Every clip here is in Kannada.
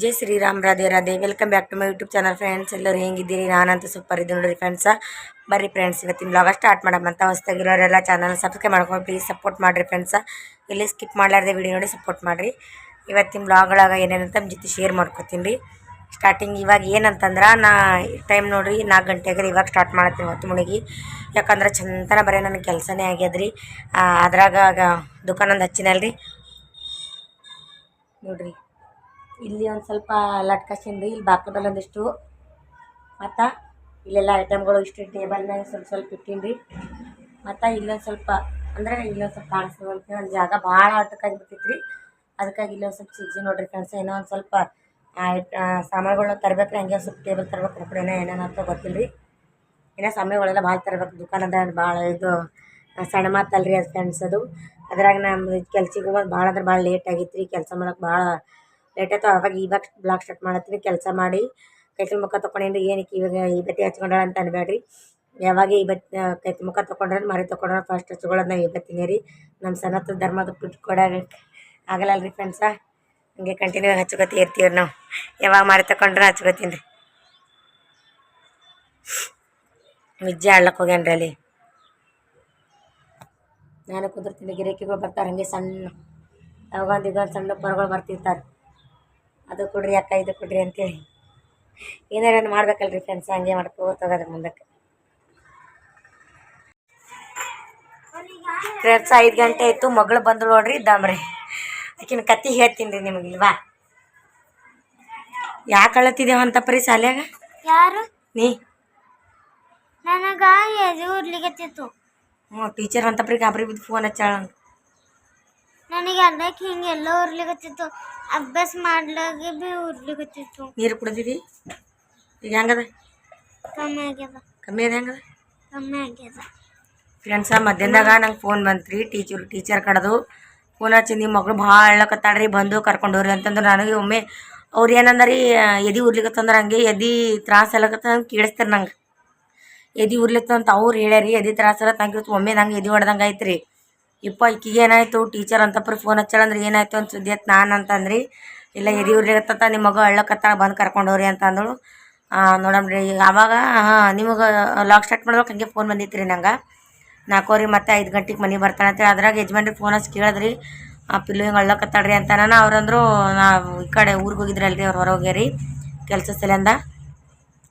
Jai Shriram, Radhe Radhe. Welcome back to my YouTube channel friends. ಎಲ್ಲರೂ ಹೆಂಗಿದ್ದೀರಿ? ನಾನಂತೂ ಸೂಪರ್ ಇದ್ದೀನಿ ನೋಡಿರಿ ಫ್ರೆಂಡ್ಸ. ಬರ್ರಿ ಫ್ರೆಂಡ್ಸ್, ಇವತ್ತಿನ ಬ್ಲಾಗ ಸ್ಟಾರ್ಟ್ ಮಾಡಮ್ಮಂತ. ಹೊಸದಾಗಿರೋರೆಲ್ಲ ಚಾನಲ್ ಸಬ್ಸ್ಕ್ರೈಬ್ ಮಾಡ್ಕೊಂಡು ಪ್ಲೀಸ್ ಸಪೋರ್ಟ್ ಮಾಡಿರಿ ಫ್ರೆಂಡ್ಸ. ಇಲ್ಲಿ ಸ್ಕಿಪ್ ಮಾಡಲಾರ್ದೆ ವಿಡಿಯೋ ನೋಡಿ ಸಪೋರ್ಟ್ ಮಾಡಿರಿ. ಇವತ್ತಿನ ಬ್ಲಾಗ್ಗಳಾಗ ಏನೇನಂತ ನಿಮ್ಮ ಜೊತೆ ಶೇರ್ ಮಾಡ್ಕೊತೀನಿ ರೀ. ಸ್ಟಾರ್ಟಿಂಗ್ ಇವಾಗ ಏನಂತಂದ್ರೆ, ನಾ ಟೈಮ್ ನೋಡಿರಿ 4 ಗಂಟೆಗೆ ಇವಾಗ ಸ್ಟಾರ್ಟ್ ಮಾಡ್ತೀನಿ ಹೊತ್ತು ಮುಳುಗಿ. ಯಾಕಂದ್ರೆ ಚಂತನ ಬರೀ ನನಗೆ ಕೆಲಸನೇ ಆಗ್ಯದ್ರಿ. ಅದ್ರಾಗ ದುಕಾನೊಂದು ಹಚ್ಚಿನಲ್ರಿ ನೋಡ್ರಿ. ಇಲ್ಲಿ ಒಂದು ಸ್ವಲ್ಪ ಲಟ್ಕಸಿನ್ರಿ. ಇಲ್ಲಿ ಬಾಕ್ಲದಲ್ಲಿ ಒಂದಿಷ್ಟು, ಮತ್ತು ಇಲ್ಲೆಲ್ಲ ಐಟಮ್ಗಳು ಇಷ್ಟು ಟೇಬಲ್ ಮ್ಯಾಗ ಸ್ವಲ್ಪ ಇಟ್ಟೀನಿ. ಮತ್ತು ಇಲ್ಲೊಂದು ಸ್ವಲ್ಪ ಅಂದರೆ ಇಲ್ಲೊಂದು ಸ್ವಲ್ಪ ಕಾಣಿಸ್ತದೆ ಅಂತ ಒಂದು ಜಾಗ ಭಾಳ ಆಟಕ್ಕಾಗಿಬಿಟ್ಟಿತ್ತು ರೀ. ಅದಕ್ಕಾಗಿ ಇಲ್ಲೊಂದು ಸ್ವಲ್ಪ ಸಿಗ್ಸಿ ನೋಡ್ರಿ ಫ್ರೆಂಡ್ಸ್. ಏನೋ ಒಂದು ಸ್ವಲ್ಪ ಸಾಮಾನುಗಳನ್ನ ತರಬೇಕು ರೀ. ಹಂಗೆ ಸ್ವಲ್ಪ ಟೇಬಲ್ ತರ್ಬೇಕು ಕೂಡ ಏನೇನು ಅಂತ ಗೊತ್ತಿಲ್ಲ ರೀ. ಏನೋ ಸಾಮಾನುಗಳೆಲ್ಲ ಭಾಳ ತರಬೇಕು. ದುಕಾನದ ಭಾಳ ಇದು ಸಣ್ಣ ಮಾತಲ್ರಿ ಅದು ಫ್ರೆಂಡ್ಸ್. ಅದು ಅದ್ರಾಗ ನಮ್ಮ ಕೆಲ್ಸಕ್ಕೆ ಹೋಗೋದು ಭಾಳ ಅಂದ್ರೆ ಭಾಳ ಲೇಟ್ ಆಗಿತ್ತು ರೀ. ಕೆಲಸ ಮಾಡೋಕೆ ಭಾಳ ಲೇಟ್ ಆಯ್ತು. ಇವಾಗ ಬ್ಲಾಗ್ ಸ್ಟಾರ್ಟ್ ಮಾಡತ್ತೀನಿ. ಕೆಲಸ ಮಾಡಿ ಕೈಕಲ್ ಮುಖ ತೊಗೊಂಡೇನ್ರಿ. ಏನಕ್ಕೆ ಇವಾಗ ಈ ಬತ್ತಿ ಹಚ್ಕೊಂಡಾಳ ಅಂತ ಅನ್ಬೇಡ್ರಿ. ಯಾವಾಗ ಈ ಬತ್ತಿ ಕೈಕಲ್ ಮುಖ ತೊಗೊಂಡ್ರೆ ಮರಿ ತೊಗೊಂಡ್ರೆ ಫಸ್ಟ್ ಹಚ್ಕೊಳ್ಳೋದು ನಾವು ಈ ಬತ್ತಿನೇ ರೀ. ನಮ್ಮ ಸನಾತನ ಧರ್ಮದ ಬಿಟ್ಟು ಕೊಡೋಕೆ ಆಗಲ್ಲಲ್ರಿ ಫ್ರೆಂಡ್ಸ. ಹಂಗೆ ಕಂಟಿನ್ಯೂ ಹಚ್ಕೋತಿ ಇರ್ತೀವಿ ನಾವು. ಯಾವಾಗ ಮರಿ ತೊಗೊಂಡ್ರೆ ಹಚ್ಕೋತೀನಿ ರೀ. ವಿಜ್ಜೆ ಆಡ್ಲಕ್ಕೆ ಹೋಗ್ಯಾನ್ರಿ ಅಲ್ಲಿ. ನಾನು ಕುದುರ್ತೀನಿ. ಗಿರಾಕಿಗಳು ಬರ್ತಾರೆ ಹಂಗೆ ಸಣ್ಣ ಯಾವಾಗೊಂದು ಇದೊಂದು ಸಣ್ಣ ಪರಗಳು ಬರ್ತಿರ್ತಾರೆ. ಅದು ಕೊಡ್ರಿ ಅಕ್ಕ, ಇದು ಕೊಡ್ರಿ ಅಂತೇಳಿ ಏನಾರು ಮಾಡ್ಬೇಕಲ್ರಿ ಫ್ರೆಂಡ್ಸ್. ಹಂಗೆ ಮಾಡ್ಕೋತೋಗೋದ್ರ ಮುಂದಕ್ಕೆ ಫ್ರೆಂಡ್ಸ್. 5 ಗಂಟೆ ಆಯಿತು. ಮಗಳು ಬಂದು ನೋಡ್ರಿ ದಮ್ರಿ. ಆಕಿನ ಕತ್ತಿ ಹೇಳ್ತೀನಿ ರೀ ನಿಮಗೆ. ಇಲ್ವಾ ಯಾಕೆ ಅಳತ್ತಿದ್ದೇವ ಅಂತ ಪರಿ ಶಾಲ್ಯಾಗ? ಯಾರು? ನೀ. ನನಗ ಉರ್ಲಿಗತ್ತಿತ್ತು. ಟೀಚರ್ ಅಂತ ಪರಿ ಗಾಬರಿ ಬಿದ್ದು ಫೋನ್ ಹಚ್ಚಾಳ. ನನಗೆ ಅದಕ್ಕೆ ಹಿಂಗೆಲ್ಲ ಉರ್ಲಿಗತ್ತಿತ್ತು. ಅಭ್ಯಾಸ ಮಾಡ್ಲಾಗೆ ಭೀ ಉರ್ಲಿಗತ್ತಿತ್ತು. ನೀರು ಕುಡ್ದಿರಿ? ಈಗ ಹೆಂಗದ? ಕಮ್ಮಿ ಆಗ್ಯದ. ಕಮ್ಮಿ ಅದ? ಹೆಂಗದ? ಕಮ್ಮಿ ಆಗ್ಯದ ಫ್ರೆಂಡ್ಸ. ಮಧ್ಯಾಹ್ನದಾಗ ನಂಗೆ ಫೋನ್ ಬಂತು ರೀ. ಟೀಚರ್ ಕಡೆದು ಫೋನ್ ಹಚ್ಚಿ ನಿಮ್ಮ ಮಗಳು ಭಾಳ ಅಳ್ಳಕತ್ತಾಳ್ರಿ, ಬಂದು ಕರ್ಕೊಂಡವ್ರಿ ಅಂತಂದ್ರೆ ನನಗೆ ಒಮ್ಮೆ ಅವ್ರು ಏನಂದ್ರಿ, ಎದೆ ಉರ್ಲಿಕತ್ತಂದ್ರೆ ಹಂಗೆ ಎದೆ ತ್ರಾಸ ಎಲ್ಲಕತ್ತ ನಂಗೆ ಕೇಳಿಸ್ತಾರೆ. ನಂಗೆ ಎದೆ ಉರ್ಲಿತ್ತಂತ ಅವ್ರು ಹೇಳ್ಯಾರಿ. ಎದೆ ತ್ರಾಸಲ್ಲ ತಂಗಿರ್ತ. ಒಮ್ಮೆ ನಂಗೆ ಎದೆ ಹೊಡೆದಂಗೆ ಆಯ್ತು ರೀ. ಇಪ್ಪ ಈಕಿಗೆ ಏನಾಯಿತು? ಟೀಚರ್ ಅಂತಪ್ಪ ಫೋನ್ ಹಚ್ಚಾಳಂದ್ರೆ ಏನಾಯಿತು ಅಂತ ಸುದ್ದಿ ಆಯ್ತು. ನಾನು ಅಂತಂದ್ರಿ, ಇಲ್ಲ ಎದೆ ಉರ್ಲಿಕತ್ತ, ನಿಮ್ಮ ಮಗ ಅಳ್ಳಕತ್ತಾಳ, ಬಂದು ಕರ್ಕೊಂಡವ್ರಿ ಅಂತ ಅಂದಳು. ನೋಡಮ್ರಿ ಆವಾಗ. ನಿಮಗೆ ಲಾಗ್ ಸ್ಟಾರ್ಟ್ ಮಾಡ್ಬೇಕು ಹಂಗೆ ಫೋನ್ ಬಂದಿತ್ತು ರೀ ನಂಗೆ. 4 ಮತ್ತು 5 ಗಂಟೆಗೆ ಮನೆ ಬರ್ತಾಳೆ ಅಂತೇಳಿ. ಅದ್ರಾಗ ಯಜಮಾನ್ರಿ ಫೋನ್ ಹಚ್ಚಿ ಕೇಳಿದ್ರಿ, ಪಿಲ್ಲು ಹಿಂಗೆ ಅಳ್ಳಕತ್ತಾಳ್ರಿ ಅಂತ. ಅವ್ರಂದ್ರು ನಾವು ಈ ಕಡೆ ಊರಿಗೆ ಹೋಗಿದ್ರಲ್ರಿ, ಅವ್ರು ಹೊರಗೋಗ್ಯಾರಿ ಕೆಲಸ ಸಲಿಂದ.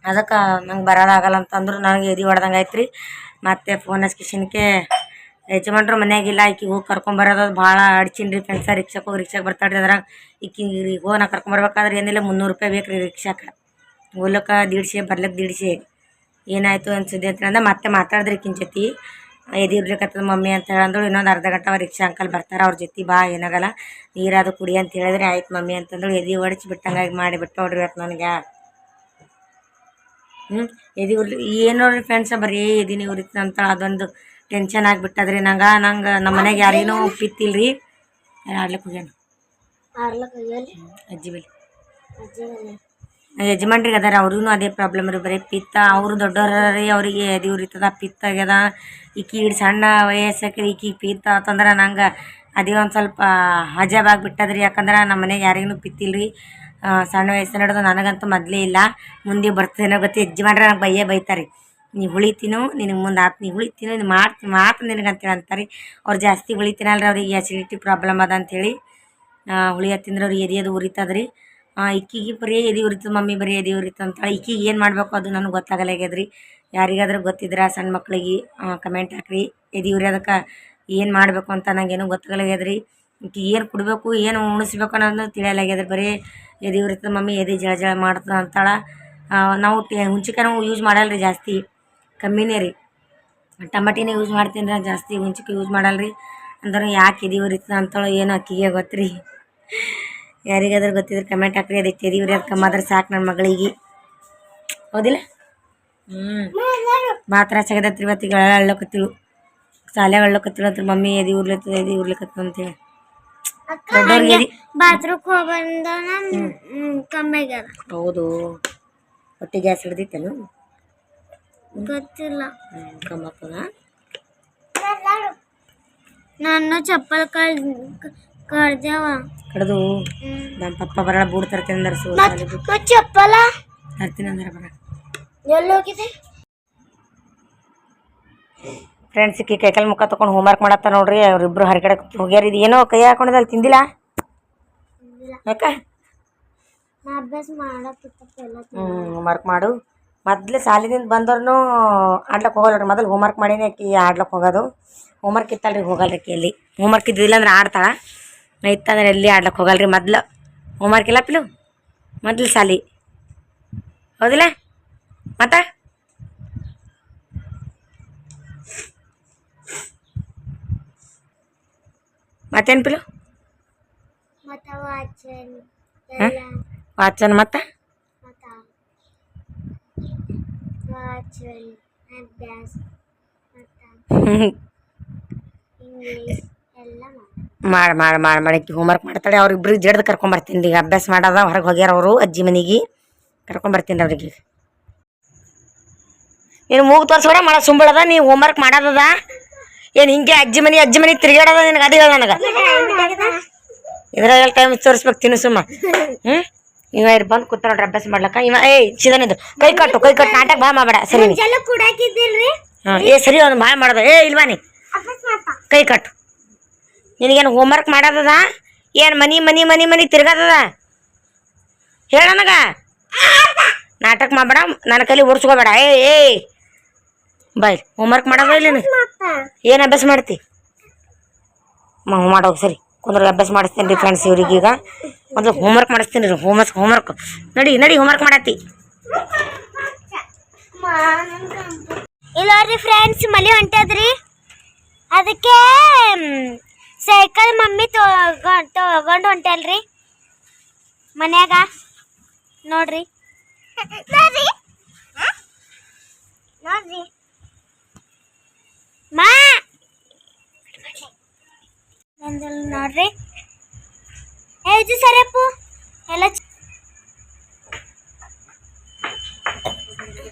ಅದಕ್ಕೆ ನಂಗೆ ಬರೋದಾಗಲ್ಲ ಅಂತಂದ್ರು. ನನಗೆ ಎದೆ ಹೊಡೆದಂಗೆ ಆಯ್ತು ರೀ. ಮತ್ತು ಫೋನ್ ಹಚ್ಕಿಶನ್ಕೆ ಯಜಮಾನ್ರು ಮನೆಯಾಗಿಲ್ಲ. ಈಕಿಗೆ ಹೋಗಿ ಕರ್ಕೊಂಬರೋದು ಭಾಳ ಅಡ್ಚಿನ್ರಿ ರೀ ಫ್ರೆಂಡ್ಸ. ರಿಕ್ಷಾಕ್ಕೆ ಹೋಗಿ ರಿಕ್ಷಾಗೆ ಬರ್ತಾಳ್ರಿ. ಅದ್ರಾಗ ಈಕಿಗೆ ಹೋಗಿ ನಾ ಕರ್ಕೊಂಬರ್ಬೇಕಾದ್ರೆ ಏನಿಲ್ಲ 300 ರೂಪಾಯಿ ಬೇಕು ರೀ ರಿಕ್ಷಾಕ್ಕೆ. ಹೋಗ್ಲಕ್ಕೆ 150, ಬರ್ಲಿಕ್ಕೆ 150. ಏನಾಯಿತು ಅನ್ಸಿದ್ದೆ ಅಂತಂದ್ರೆ ಮತ್ತೆ ಮಾತಾಡಿದ್ರಿ ಈಕಿನ ಜೊತೆ. ಎದೆ ಇರ್ಲಿಕ್ಕತ್ತದ ಮಮ್ಮಿ ಅಂತ ಹೇಳಂದ್ರು. ಇನ್ನೊಂದು ಅರ್ಧ ಗಂಟೆ ರಿಕ್ಷಾ ಅಂಕಲ್ ಬರ್ತಾರೆ, ಅವ್ರ ಜೊತೆ ಬಾ, ಏನಾಗಲ್ಲ, ನೀರಾದು ಕುಡಿ ಅಂತ ಹೇಳಿದ್ರೆ ಆಯ್ತು ಮಮ್ಮಿ ಅಂತಂದ್ರು. ಎದೆ ಹೊಡಿಸಿ ಬಿಟ್ಟಂಗಾಗಿ ಮಾಡಿಬಿಟ್ಟು ನೋಡ್ರಿ ಇವತ್ತು ನನಗೆ. ಎದೆ ಏನು ನೋಡ್ರಿ ಫ್ರೆಂಡ್ಸ, ಬರೀ ಎದಿನೇ ಉರಿತು ಅಂತ ಅದೊಂದು ಟೆನ್ಷನ್ ಆಗಿಬಿಟ್ಟದ್ರಿ ನಂಗೆ. ನಮ್ಮ ಮನೆಗೆ ಯಾರೇನೋ ಪಿತ್ತಿಲ್ರಿ. ಆಡ್ಲಿಕ್ಕೆ ಹೋಗ್ಯಾನ ಅಜ್ಜಿ ಬಳಿ. ಯಜಮಾನ್ರಿಗೆ ಅದಾರ, ಅವ್ರಿಗೂ ಅದೇ ಪ್ರಾಬ್ಲಮ್ ರೀ. ಬರೀ ಪಿತ್ತ. ಅವರು ದೊಡ್ಡವ್ರ ರೀ, ಅವರಿಗೆ ಎದೆ ಉರಿತದ, ಪಿತ್ತ ಆಗ್ಯದ. ಈಕಿ ಸಣ್ಣ ವಯಸ್ಸಕ್ಕೆ ಈಕಿ ಪಿತ್ತ ಅಂತಂದ್ರೆ ನಂಗೆ ಅದೇ ಒಂದು ಸ್ವಲ್ಪ ಅಜಾಬಾಗಿಬಿಟ್ಟದ್ರಿ. ಯಾಕಂದ್ರೆ ನಮ್ಮ ಮನೆಗೆ ಯಾರಿಗೂ ಪಿತ್ತಿಲ್ರಿ. ಸಣ್ಣ ವಯಸ್ಸಿನ ಹಿಡಿದು ನನಗಂತೂ ಮೊದಲೇ ಇಲ್ಲ. ಮುಂದೆ ಬರ್ತದೇನೋ ಗೊತ್ತಿ. ಯಜಮಾನ್ರೆ ನಂಗೆ ಬೈತಾರೆ, ನೀ ಹುಳಿತೀನೋ ನಿನಗೆ ಮುಂದೆ ಆತು, ನೀ ಹುಳಿತೀನೋ ನೀನು ಮಾತು ನಿನಗೆ ಅಂತೇಳಿ ಅಂತಾರೆ. ಅವ್ರು ಜಾಸ್ತಿ ಹುಳಿತೀನಲ್ರಿ, ಅವ್ರಿಗೆ ಆ್ಯಸಿಡಿಟಿ ಪ್ರಾಬ್ಲಮ್ ಅದ ಅಂಥೇಳಿ. ಹುಳಿ ತಿಂದ್ರೆ ಅವ್ರಿಗೆ ಎದೆ ಅದು ಉರಿತದ್ರಿ. ಈಕಿಗೆ ಬರೀ ಎದೆ ಉರಿತದೆ ಮಮ್ಮಿ, ಬರೀ ಎದೆ ಉರಿತು ಅಂತಾಳೆ. ಈಕಿಗೆ ಏನು ಮಾಡಬೇಕು ಅದು ನನಗೆ ಗೊತ್ತಾಗಲ್ಲ ಆಗ್ಯದ್ರಿ. ಯಾರಿಗಾದ್ರೂ ಗೊತ್ತಿದ್ರೆ ಸಣ್ಣ ಮಕ್ಳಿಗೆ ಕಮೆಂಟ್ ಹಾಕ್ರಿ. ಎದೆ ಉರಿಯೋದಕ್ಕೆ ಏನು ಮಾಡಬೇಕು ಅಂತ ನನಗೇನು ಗೊತ್ತಾಗಲ್ಲ ಆಗ್ಯದ್ರಿ. ಈಕಿಗೆ ಏನು ಕೊಡಬೇಕು, ಏನು ಉಣಿಸ್ಬೇಕು ಅನ್ನೋದು ತಿಳಿಯಲಾಗ್ಯದ್ರಿ. ಬರೀ ಎದೆ ಉರಿತದೆ ಮಮ್ಮಿ, ಎದೆ ಜಳ ಜಳ ಮಾಡ್ತದೆ ಅಂತಾಳೆ. ನಾವು ಹುಂಚಿಕಾಯಿ ಯೂಸ್ ಮಾಡಲ್ಲ ರೀ ಜಾಸ್ತಿ, ಕಮ್ಮಿನೇ ರೀ. ಟಮಾಟಿನೇ ಯೂಸ್ ಮಾಡ್ತೀನಿ ರೀ ಜಾಸ್ತಿ, ಹುಂಚಿಕಾಯಿ ಯೂಸ್ ಮಾಡಲ್ಲ ರೀ. ಅಂದ್ರೆ ಯಾಕೆ ಎದೆ ಉರಿತದೆ ಅಂತಾಳೋ ಏನೋ ಅಕ್ಕಿಗೆ ಗೊತ್ತು ರೀ. ಯಾರಿಗಾದ್ರೂ ಗೊತ್ತಿದ್ರೆ ಕಮೆಂಟ್ ಹಾಕ್ರಿ. ಅದಕ್ಕೆ ಎದೆ ಉರಿಯೋದು ಕಮ್ಮಾದ್ರೆ ಸಾಕು ನನ್ನ ಮಗಳಿಗೆ. ಹೌದಿಲ್ಲ? ಮಾತ್ರ ಸಗದತ್ರಿ. ಇವತ್ತಿಗೆ ಅಳ್ಳಕತ್ತಿಳು, ಶಾಲೆ ಅಳ್ಳಕತ್ತಿಳು ಅಂತ. ಮಮ್ಮಿ ಎದೆ ಉರ್ಲಿಕತ್ತದ ಅಂತೇಳಿ. ದೊಡ್ಡವ್ರಿಗೆ ಬಾತ್ರೂಮ್ಗೆ ಹೋಗ್ಬಂದ ಕಮ್ಮಿ ಆಗ್ಯದ. ಹೌದು. ಹೊಟ್ಟೆ ಗ್ಯಾಸ್ ಹಿಡ್ದಿತ್ತೇನು ಗೊತ್ತಿಲ್ಲ. ಕಮ್ಮತ್ತದ. ನಾನು ಚಪ್ಪಲ್ ಕಡ್ದೇವ ಕಡ್ದು ನಮ್ಮ ಪಪ್ಪ ಬರಲ್ಲ ಬೂಡ್ ತರ್ತೀನಿ ಅಂದ್ರೆ ಚಪ್ಪಲ ತರ್ತೀನಿ ಅಂದ್ರೆ ಬರ ಎಲ್ಲೋಗಿದೆ ಫ್ರೆಂಡ್ಸ್ ಕಿ ಕೈಕಾಲು ಮುಖ ತೊಗೊಂಡು ಹೋಮ್ವರ್ಕ್ ಮಾಡತ್ತ ನೋಡ್ರಿ ಅವ್ರಿಬ್ರು ಹೊರಗಡೆ ಹೋಗ್ಯಾರ. ಇದು ಏನೋ ಕೈ ಹಾಕೊಂಡಿದಲ್ಲಿ ತಿಂದಿಲ್ಲ ಯಾಕ? ಅಭ್ಯಾಸ ಮಾಡತ್ತಿಲ್ಲ. ಹೋಮ್ವರ್ಕ್ ಮಾಡು. ಮೊದ್ಲು ಸಾಲಿದಿಂದ ಬಂದವ್ರು ಆಡ್ಲಕ್ಕೆ ಹೋಗಲ್ಲ ರೀ. ಮೊದಲು ಹೋಮ್ವರ್ಕ್ ಮಾಡೀನಿ ಆಕಿ ಆಡ್ಲಕ್ಕೆ ಹೋಗೋದು. ಹೋಮ್ವರ್ಕ್ ಇತ್ತಲ್ರಿ ಹೋಗಲ್ರಿ ಆಕಿ ಎಲ್ಲಿ. ಹೋಮ್ವರ್ಕ್ ಇದ್ದಿಲ್ಲ ಅಂದ್ರೆ ಆಡ್ತಾಳೆ, ಇತ್ತಂದ್ರೆ ಎಲ್ಲಿ ಆಡ್ಲಕ್ಕೆ ಹೋಗಲ್ರಿ. ಮೊದ್ಲು ಹೋಮ್ವರ್ಕ್ ಇಲ್ಲ ಪಿಲು, ಮೊದ್ಲು ಸಾಲಿ ಹೌದಿಲ್ಲ ಮತ್ತೆ. ಮತ್ತೇನು ಪಿಲು ವಾಚನ್ ಮತ್ತೆ ಮಾಡಿ ಹೋಮ್ವರ್ಕ್ ಮಾಡ್ತಾಳೆ. ಅವ್ರಿಬ್ರು ಜಡ್ದು ಕರ್ಕೊಂಬರ್ತೀನಿ ಈಗ. ಅಭ್ಯಾಸ ಮಾಡೋದ ಹೊರಗೆ ಹೋಗ್ಯಾರ ಅವರು ಅಜ್ಜಿ ಮನೆಗೆ. ಕರ್ಕೊಂಬರ್ತೀನಿ ಅವ್ರಿಗೆ. ನೀನು ಮೂಗು ತೋರಿಸ್ಬೇಡ ಮಾಡ ಸುಂಬಳದ. ನೀವು ಹೋಮ್ವರ್ಕ್ ಮಾಡೋದದ ಏನು ಹಿಂಗೆ ಅಜ್ಜಿ ಮನೆ ತಿರುಗಾಡೋದ ನಿನಗೆ? ಅದು ಹೇಳ ನನಗೆ. ಇದ್ರಾಗ ಟೈಮ್ ತೋರಿಸ್ಬೇಕು ತಿನ್ನು ಸುಮ್ಮ. ಇವ ಬಂದು ಕೂತ ನೋಡ್ರಿ ಅಭ್ಯಾಸ ಮಾಡ್ಲಕ್ಕ. ಇವ ಚಿದನಿದ್ದು ಕೈ ಕಟ್ಟು ನಾಟಕ ಭಾಳ ಮಾಡಬೇಡ ಸರಿ. ಸರಿ ಒಂದು ಭಾಳ ಮಾಡೋದ. ಇಲ್ವಾನಿ ಕೈ ಕಟ್ಟು. ನಿನಗೇನು ಹೋಮ್ವರ್ಕ್ ಮಾಡೋದದ ಏನು? ಮನಿ ತಿರ್ಗಾದದ ಹೇಳ ನನಗ. ನಾಟಕ ಮಾಡಬೇಡ, ನನ್ನ ಕೈಲಿ ಓಡಿಸ್ಕೋಬೇಡ. ಬಾಯ್ ಹೋಮ್ವರ್ಕ್ ಮಾಡೋದ ಇಲ್ಲ ನೀನು? ಏನು ಅಭ್ಯಾಸ ಮಾಡ್ತಿ? ಮಾಡೋಗಿ ಸರಿ ಕುಂದ್ರಿಗೆ ಅಭ್ಯಾಸ ಮಾಡಿಸ್ತೀನಿ ರೀ ಫ್ರೆಂಡ್ಸ್. ಇವ್ರಿಗೆ ಈಗ ಮೊದಲು ಹೋಮ್ವರ್ಕ್ ಮಾಡಿಸ್ತೀನಿ ರೀ. ಹೋಮ್ವರ್ಕ್ ನಡಿ ಹೋಮ್ವರ್ಕ್ ಮಾಡತ್ತಿ. ಇಲ್ಲ ರೀ ಫ್ರೆಂಡ್ಸ್, ಮಲಿ ಹೊಂಟದ್ರಿ. ಅದಕ್ಕೆ ಸೈಕಲ್ ಮಮ್ಮಿ ತಗೊಂಡು ಹೊಂಟಲ್ರಿ ಮನ್ಯಾಗ. ನೋಡ್ರಿ ಮಾ ನೋಡ್ರಿ ಇದು ಸರಿಯಪ್ಪು ಎಲ್ಲ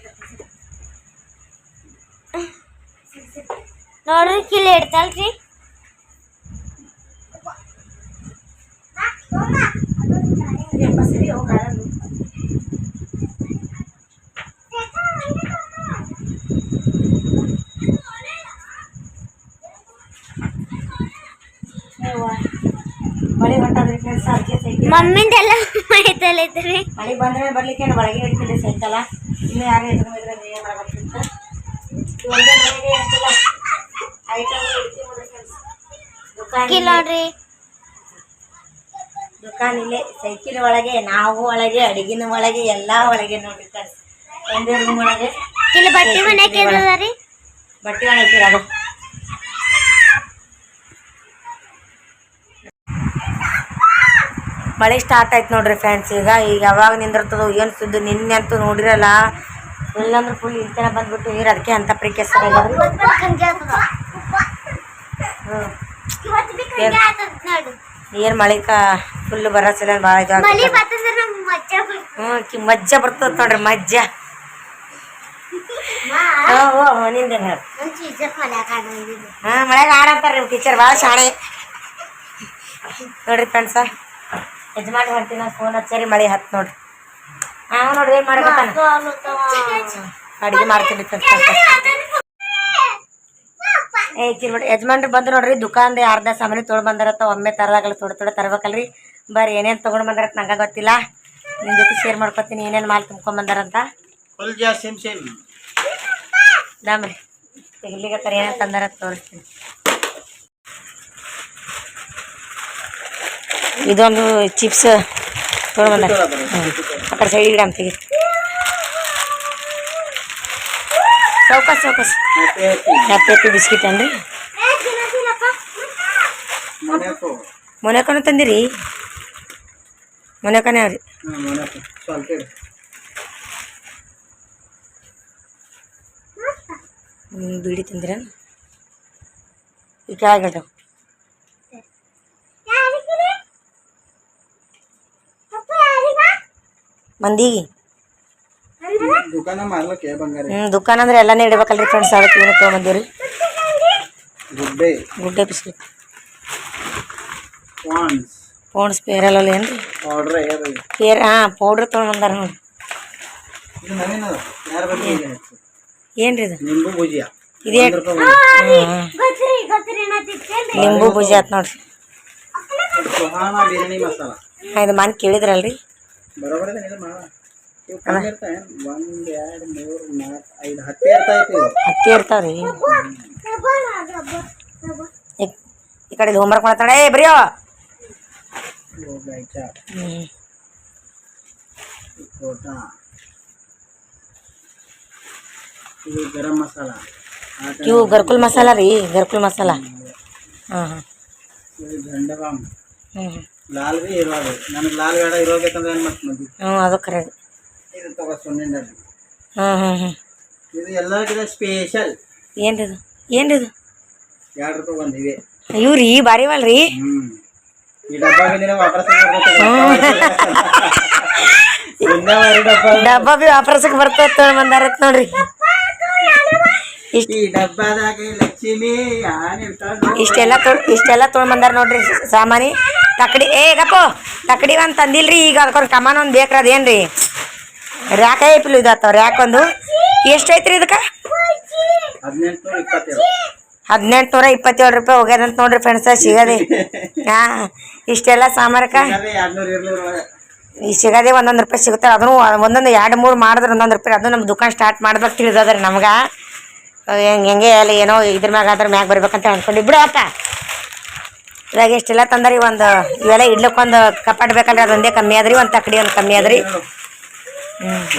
ನೋಡ್ರಿ ಕಿಲ್ಲಿ ಇಡ್ತಲ್ರಿ. ಮಮ್ಮಿಂದೆಲ್ಲ ಮೈತಲ್ಲೈತ್ರಿ. ಮಳೆ ಬಂದ್ರೆ ಬರ್ಲಿಕ್ಕೆ ಒಳಗೆ ಹಿಡ್ತೀನಿ ಸೈಕಲ. ಇನ್ನು ಯಾರು ಎದ್ಕೊಂಡ್ರೆ ಏನು ಮಾಡಬೇಕಿಂತ ನೋಡ್ರಿ. ದುಕಾನ್ ಇಲ್ಲೇ ಸೈಕಿಲ್ ಒಳಗೆ, ನಾವು ಒಳಗೆ, ಅಡಿಗಿನ ಒಳಗೆ, ಎಲ್ಲಾ ಒಳಗೆ ನೋಡ್ರಿ ಫ್ರೆಂಡ್ಸ್. ಒಂದೇ ರೂಮ್ ಒಳಗೆ ಇಲ್ಲಿ ಬಟ್ಟೆ ಮನೆಗೆ ರೀ. ಬಟ್ಟೆ ಒಣಗಿರೋದು. ಮಳೆ ಸ್ಟಾರ್ಟ್ ಆಯ್ತು ನೋಡ್ರಿ ಫ್ರೆಂಡ್ಸ್. ಈಗ ಯಾವಾಗ ನಿಂದಿರ್ತದೋ ಏನು ಸುದ್ದಿ. ನಿನ್ನೆ ಅಂತೂ ನೋಡಿರಲ್ಲ ಇಲ್ಲಾಂದ್ರೆ ಫುಲ್ ಇಂತನ ಬಂದ್ಬಿಟ್ಟು ನೀರು. ಅದಕ್ಕೆ ಅಂತ ಪ್ರಿಕೆಸ್ ಏನು ಮಳಿಕ ಫುಲ್ ಬರಸಲ ಭಾಳ ಇದು ಮಜ್ಜಾ ಬರ್ತದ ನೋಡ್ರಿ ಮಜ್ಜಾ. ನಿಂದೇನು ಹೇಳಿ ಮಳೆಗೆ ಆಡಂತಾರ್ರಿ ಟೀಚರ್ ಭಾಳ ಶಾಣೆ ನೋಡ್ರಿ ಫ್ರೆಂಡ್ಸ. ಯಜಮಾನ್ ಹೊಂಟಿನ ಫೋನ್ ಹಚ್ಚರಿ ಮಳೆ ಹತ್ತು ನೋಡ್ರಿ. ನೋಡ್ರಿ ಏನು ಮಾಡಕತ್ತಾನ, ಅಡುಗೆ ಮಾಡ್ತೀನಿ ಯಜಮಾನ್ರಿ ಬಂದು ನೋಡ್ರಿ. ದುಕಾನ್ದು ಅರ್ಧ ಸಾಮಾನು ತೊಗೊಂಡು ಬಂದಾರತ್ತ. ಒಮ್ಮೆ ತರದಾಗಲ್ಲ ತೊಡೆ ತರಬೇಕಲ್ರಿ. ಬರ್ರಿ ಏನೇನು ತೊಗೊಂಡು ಬಂದಾರತ್ತ ನಂಗೆ ಗೊತ್ತಿಲ್ಲ. ನಿಮ್ಮ ಜೊತೆ ಶೇರ್ ಮಾಡ್ಕೊತೀನಿ ಏನೇನು ಮಾಲ್ ತುಂಬ್ಕೊಂಡ್ ಬಂದಾರಂತ. ದಾಮ್ರಿ ತೆಗಿಲಿಗತ್ತಾರ ಏನೇನು ತಂದಾರತ್ತ ತೋರಿಸ್ತೀನಿ. ಇದೊಂದು ಚಿಪ್ಸ್ ತೊಗೊಂಡು ಬಂದಾರ. ಆ ಕಡೆ ಸೈಡ್ ಗಿಡ ಅಂತೀವಿ. ಚೌಕಸ್ ಹ್ಯಾಪಿ ಬಿಸ್ಕಿಟ್ ಅನ್ರಿ. ಮೊನೆಕನು ತಂದಿರಿ? ಮೊನೆಕನೇ ಅವ್ರಿ. ಬೀಡಿ ತಂದಿರ ಈ ಕೆಳಗಡೆ ಮಂದಿಗೆ. ದುಕಾನ್ ಅಂದ್ರೆ ಎಲ್ಲಾನೇ ಇಡ್ಬೇಕಲ್ರಿ ಫ್ರೆಂಡ್ಸ್. ಅದಕ್ಕೆ ಏನು ತೊಗೊಂಬಂದಿವ್ರಿ. ಗುಡ್ಡೆ ಬಿಸ್ಕಿಟ್ ಪೌಂಡ್ಸ್ ಪೇರಲ್ಲ ಏನ್ರಿ ಪೇರ್ ಪೌಡ್ರ್ ತೊಗೊಂಡು ಬಂದಾರ ನೋಡಿ. ಏನ್ರಿ ಇದು ನಿಂಬು ಭುಜಿಯಾ ಇದೇ ಗೊತ್ತ್ರಿ ಗೊತ್ತ್ರಿ ನಾ ತಿಕ್ಕೇನ್ರಿ. ಲಿಂಬು ಭುಜಿ ಆತ್ ನೋಡ್ರಿ. ಸುಹಾನಾ ಬಿರಿಯಾನಿ ಮಸಾಲ ಇದು ಮನ್ ಕೇಳಿದ್ರಲ್ರಿ. ಬರೋಬರ ಇದು ಮಾಡ ಇವು ಕಮ್ಮಿ ಇರ್ತಾವೆ 1 2 3 4 5 10 ಇರ್ತಾಯ್ತು. ಹತ್ತಿ ಇರ್ತಾವ್ರಿ. ಈ ಕಡೆ ಹೋಮ್ವರ್ಕ್ ಮಾಡ್ತಾಳೆ ಏ ಬರಿಯೋ. ಇದು ಗರಂ ಮಸಾಲ, ಇವು ಗರ್ಕುಲ್ ಮಸಾಲ ರೀ, ಗರ್ಕುಲ್ ಮಸಾಲ. ಹಾಂ ಹಾಂ ಇದು ಝಂಡಬಾಮ್ ಹ್ಞೂ ಲಾಲ್ ಬಿ ಇರೋದು. ನನಗೆ ಲಾಲ್ ಬೇಡ, ಇರೋಬೇಕಂದ್ರೆ ಏನು ಮಾಡ್ತೀನಿ ನೋಡಿ. ಹ್ಞೂ ಅದು ಕರೆ. ಇದು ತಗೋ ಸುನ್ನಿಂಡಲ್ಲಿ. ಇದು ಎಲ್ಲರಿಗಿಂತ ಸ್ಪೆಷಲ್. ಏನ್ರಿ ಇದು ₹2 ಬಂದಿವೆ ಇವ್ರಿ ಬಾರಿವಲ್ರಿ. ಈ ಡಬ್ಬ ಬಂದಿನ ವಾಪಸ್ ಡಬ್ಬ ಬಿ ವಾಪರ್ಸಕ್ಕೆ ಬರ್ತದ ಬಂದಾರತ್ ನೋಡ್ರಿ. ಈ ಡಬ್ಬದಾಗ ಲಕ್ಷ್ಮಿ ಇಷ್ಟೆಲ್ಲ ತೊಗೊಂಡ್ ಬಂದಾರ ನೋಡ್ರಿ ಸಾಮಾನಿ. ತಕಡಿ ಗಪ್ಪು ತಕಡಿ ಒಂದು ತಂದಿಲ್ರಿ. ಈಗ ಅದಕ್ಕೊಂದು ಕಮಾನ ಒಂದು ಬೇಕ್ರಿ. ಅದೇನ್ರಿ ರ್ಯಾಕ ಪಿಲು ಇದಾತವ. ರ್ಯಾಕ್ ಒಂದು ಎಷ್ಟೈತ್ರಿ ಇದಕ್ಕೆ? ₹1827 ಹೋಗ್ಯದಂತ ನೋಡ್ರಿ ಫ್ರೆಂಡ್ಸ. ಸಿಗದೆ ಇಷ್ಟೆಲ್ಲ ಸಾಮಾನಕ್ಕ ಈಗ ಸಿಗದೆ ₹1 ಸಿಗುತ್ತೆ. ಅದನ್ನು ಒಂದೊಂದು 2-3 ಮಾಡಿದ್ರೆ ₹1. ಅದು ನಮ್ಮ ದುಕಾನ್ ಸ್ಟಾರ್ಟ್ ಮಾಡ್ಬೇಕು ತಿಳಿದದ್ರಿ ನಮ್ಗೆ. ಹೆಂಗೆ ಅಲ್ಲಿ ಏನೋ ಇದ್ರ ಮ್ಯಾಗ ಅದ್ರ ಮ್ಯಾಗ ಬರ್ಬೇಕಂತ ಅನ್ಕೊಂಡು ಬಿಡು ಅಪ್ಪ. ಇವಾಗ ಇಷ್ಟೆಲ್ಲ ತಂದ್ರಿ. ಒಂದು ಇವೆಲ್ಲ ಇಡ್ಲಿಕ್ಕೊಂದು ಕಪಾಟ್ ಬೇಕಲ್ರಿ, ಅದೊಂದೇ ಕಮ್ಮಿ ಆದ್ರಿ. ಒಂದು ತಕಡಿ ಒಂದು ಕಮ್ಮಿ ಆದ್ರಿ.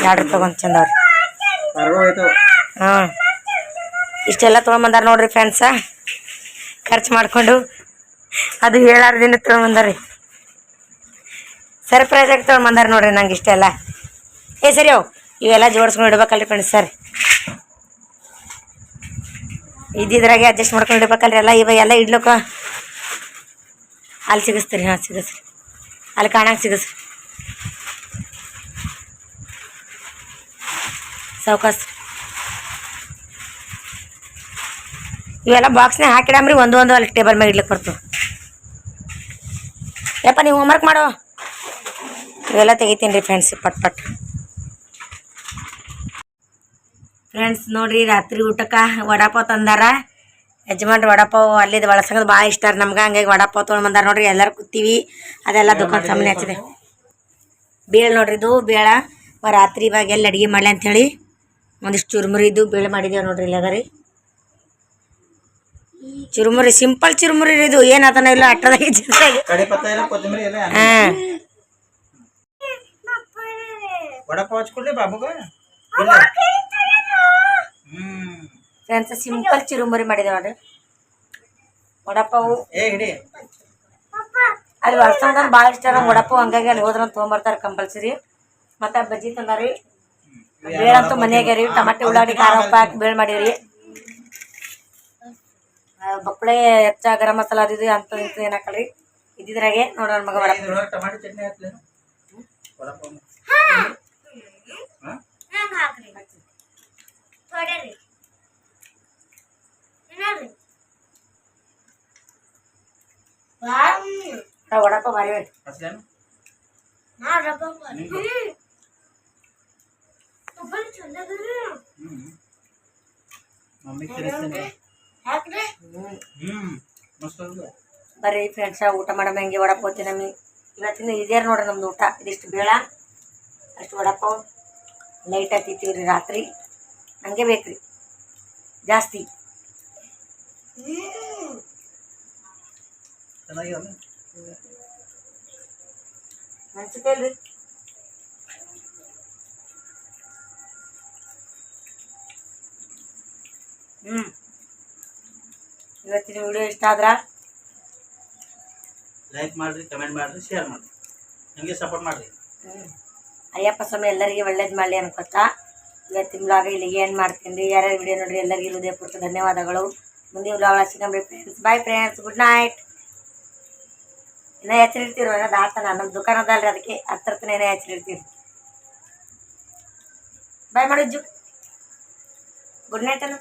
₹2 ಒಂದು ಚಂದ ಅವ್ರಿ. ಇಷ್ಟೆಲ್ಲ ತೊಗೊಂಬಂದಾರ ನೋಡ್ರಿ ಫ್ರೆಂಡ್ಸ. ಖರ್ಚು ಮಾಡಿಕೊಂಡು ಅದು ಹೇಳಾರ್ದಿನ ತೊಗೊಂಬಂದಾರಿ. ಸರ್ಪ್ರೈಸಾಗಿ ತೊಗೊಂಬಂದಾರ ನೋಡ್ರಿ ನಂಗೆ ಇಷ್ಟೆಲ್ಲ. ಸರಿ ಇವೆಲ್ಲ ಜೋಡಿಸ್ಕೊಂಡು ಇಡ್ಬೇಕಲ್ರಿ ಫ್ರೆಂಡ್ಸ್. ಸರ್ ಇದ್ದಿದ್ರಾಗೆ ಅಡ್ಜಸ್ಟ್ ಮಾಡ್ಕೊಂಡು ಇಡ್ಬೇಕಲ್ರಿ ಎಲ್ಲ. ಇವಾಗೆಲ್ಲ ಇಡ್ಲಿಕ್ಕೆ ಅಲ್ಲಿ ಸಿಗಿಸ್ತೀರಿ. ಸಿಗಿಸ್ರಿ ಅಲ್ಲಿ ಕಾಣಂಗೆ ಸಿಗಿಸ್ರಿ. ಸಾವ್ಕಾಸ್ ಇವೆಲ್ಲ ಬಾಕ್ಸ್ನಾಗ ಹಾಕಿಡಮ್ರಿ. ಒಂದು ಅಲ್ಲಿ ಟೇಬಲ್ ಮ್ಯಾಗ ಇಡ್ಲಿಕ್ಕೆ ಬರ್ತವೆ. ಯಪ್ಪ ನೀವು ಹೋಮ್ವರ್ಕ್ ಮಾಡೋ. ಇವೆಲ್ಲ ತೆಗಿತೀನಿ ರೀ ಫ್ರೆಂಡ್ಸ್ ಪಟ್. ಫ್ರೆಂಡ್ಸ್ ನೋಡ್ರಿ, ರಾತ್ರಿ ಊಟಕ್ಕೆ ವಡಾಪಾವ್ ತಂದಾರ ಯಜಮಾನ್ರು. ವಡಾಪಾವ್ ಅಲ್ಲಿದ್ದು ಬಳಸೋದು ಭಾಳ ಇಷ್ಟ ರೀ ನಮ್ಗೆ. ಹಂಗಾಗಿ ವಡಾಪಾವ್ ತೊಗೊಂಡು ಬಂದಾರ ನೋಡ್ರಿ. ಎಲ್ಲರೂ ಕೂತೀವಿ. ಅದೆಲ್ಲ ದುಕಾನ್ ಸಾಮಾನ್ಯ ಹಚ್ಚಿದೆ. ಬೇಳೆ ನೋಡ್ರಿ, ಇದು ಬೇಳೆ ರಾತ್ರಿ ಇವಾಗ ಎಲ್ಲಿ ಅಡುಗೆ ಮಾಡಲಿ ಅಂಥೇಳಿ ಒಂದಿಷ್ಟು ಚುರುಮುರಿದು ಬೇಳೆ ಮಾಡಿದ್ದೇವೆ ನೋಡ್ರಿ. ಇಲ್ಲದ ರೀ ಚುರುಮುರಿ, ಸಿಂಪಲ್ ಚುರುಮುರಿ ಇದು. ಏನು ಅದನ್ನ ಇಲ್ಲ ಅಟ್ಟದಾಗ ಹಾಂ. ಫ್ರೆಂಡ್ಸ್ ಸಿಂಪಲ್ ಚುರುಮುರಿ ಮಾಡಿದೆ ನೋಡ್ರಿ. ವಡಾಪಾವು ಅಲ್ಲಿ ವರ್ಷ ಭಾಳ ಇಷ್ಟ ನಂಗೆ ವಡಾಪಾವು. ಹಂಗಾಗಿ ಅಲ್ಲಿ ಹೋದ್ರೆ ತೊಗೊಂಬರ್ತಾರೆ ಕಂಪಲ್ಸರಿ. ಮತ್ತು ಬಜ್ಜಿ ತಂದಾರಿ. ಬೇಳಂತೂ ಮನೆಯಾಗೆ ರೀ. ಟಮಾಟೆ ಉಳ್ಳಾಗಡ್ಡಿ ಖಾರ ಉಪ್ಪು ಹಾಕಿ ಬೇಳೆ ಮಾಡಿರಿ. ಬಕ್ಕಳೆ ಹೆಚ್ಚ ಗರಂ ಮಸಾಲ ಅದು ಅಂತ ಏನು ಹಾಕಲ್ರಿ. ಇದ್ದಿದ್ರಾಗೆ ನೋಡ್ರಿ ನನ್ನ ಮಗ ವಡಾಪಾವ್ ಭಾರಿ ಬರ್ರಿ ಫ್ರೆಂಡ್ಸ. ಊಟ ಮಾಡೋ ಹೆಂಗೆ ವಡಾಪಾವ್ ತಿನ್ನಮ್ಮಿ. ಇವತ್ತಿನ ಇದೇ ನೋಡ್ರಿ ನಮ್ದು ಊಟ. ಇದಿಷ್ಟು ಬೇಳ, ಅಷ್ಟು ವಡಾಪಾವ್. ಲೈಟ್ ಹಾಕಿರ್ತೀವಿ ರೀ ರಾತ್ರಿ. ಹಂಗೆ ಬೇಕ್ರಿ ಜಾಸ್ತಿ. ಮೆಣಸಿನ್ಕಾಯಿ ಇವತ್ತಿನ ವಿಡಿಯೋ ಇಷ್ಟ ಆದ್ರೆ ಲೈಕ್ ಮಾಡ್ರಿ, ಕಮೆಂಟ್ ಮಾಡ್ರಿ, ಶೇರ್ ಮಾಡ್ರಿ, ನಮಗೆ ಸಪೋರ್ಟ್ ಮಾಡ್ರಿ. ಅಯ್ಯಪ್ಪ ಸ್ವಾಮಿ ಎಲ್ಲರಿಗೆ ಒಳ್ಳೇದು ಮಾಡಲಿ ಅನ್ಕೊತಾ ಇವತ್ತಿನ ವ್ಲಾಗ ಇಲ್ಲಿಗೆ ಏನು ಮಾಡ್ತೀನಿ. ಯಾರ್ಯಾರು ವಿಡಿಯೋ ನೋಡ್ರಿ ಎಲ್ಲರಿಗೂ ಹೃದಯಪೂರ್ವಕ ಧನ್ಯವಾದಗಳು. ಮುಂದಿನ ವ್ಲಾಗ ಸಿಗಂಬ್ರಿ friends. Bye friends, good night. ಇನ್ನೂ ಎಚ್ಚರಿರ್ತೀರಿ ಅನ್ನೋದು ಆತನ ನಮ್ಮ ದುಕಾನದಲ್ರಿ, ಅದಕ್ಕೆ ಹತ್ತಿರತನ ಏನೋ ಎಚ್ಚರಿರ್ತೀರಿ. ಬಾಯ್ ಮಾಡಿಜ್ಜು. ಗುಡ್ ನೈಟ್ ಅನ್ನ.